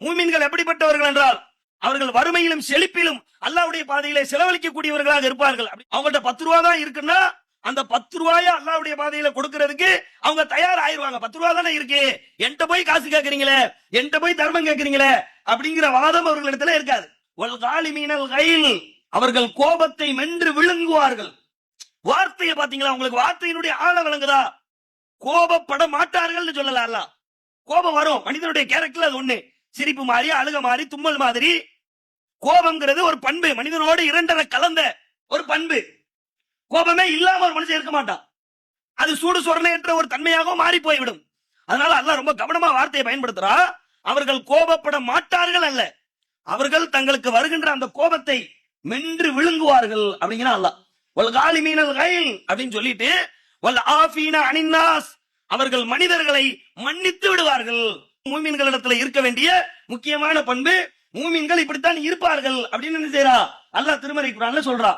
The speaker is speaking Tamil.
மூமின்கள் எப்படிப்பட்டவர்கள் என்றால் அவர்கள் வறுமையிலும் செழிப்பிலும் அல்லாஹ்வுடைய பாதையிலே செலவழிக்கக்கூடியவர்களாக இருப்பார்கள். அவங்கள்ட்ட 10 ரூபா தான் இருக்குன்னா அந்த 10 ரூபாய அல்லாஹ்வுடைய பாதையில கொடுக்கிறதுக்கு அவங்க தயார் ஆயிருவாங்க. 10 ரூபா தானே இருக்கு, என்கிட்ட போய் காசு கேட்கறீங்களே, என்கிட்ட போய் தர்மம் கேட்கறீங்களே அப்படிங்கிற வாதம் அவர்களிடத்துல இருக்காது. வல் காலிமீனல் கைல், அவர்கள் கோபத்தை மென்று விழுங்குவார்கள். வார்த்தையை பாத்தீங்களா, உங்களுக்கு வார்த்தையினுடைய ஆழ விளங்குதா? கோபப்பட மாட்டார்கள் சொல்லல அல்லாஹ். கோபம் வரும், மனிதனுடைய கேரக்டர் அது ஒண்ணு. சிரிப்பு மாறி, அழுக மாறி, தும்மல் மாதிரி. கோபம்ங்கிறது ஒரு பண்பு, மனிதனோடு இரண்டரை கலந்த ஒரு பண்பு. கோபமே இல்லாம ஒரு மனுஷன் இருக்க மாட்டான். அது சூடு சொரணையற்ற ஒரு தன்மையாக மாறி போய்விடும். அதனால அல்லாஹ் ரொம்ப கவனமா வார்த்தையை பயன்படுத்துறா. அவர்கள் கோபப்பட மாட்டார்கள் அல்ல, அவர்கள் தங்களுக்கு வருகின்ற அந்த கோபத்தை மென்று விழுங்குவார்கள் அப்படிங்கிற அல்லாஹ். வல் காலிமீனல் கைல் அப்படின்னு சொல்லிட்டு வல் ஆஃபீன அனின் நாஸ், அவர்கள் மனிதர்களை மன்னித்து விடுவார்கள். மூமின்களிடத்துல இருக்க வேண்டிய முக்கியமான பண்பு, மூமின்கள் இப்படித்தான் இருப்பார்கள் அப்படின்னு என்ன செய்றா அல்லாஹ் திருமறை குர்ஆன்ல சொல்றா.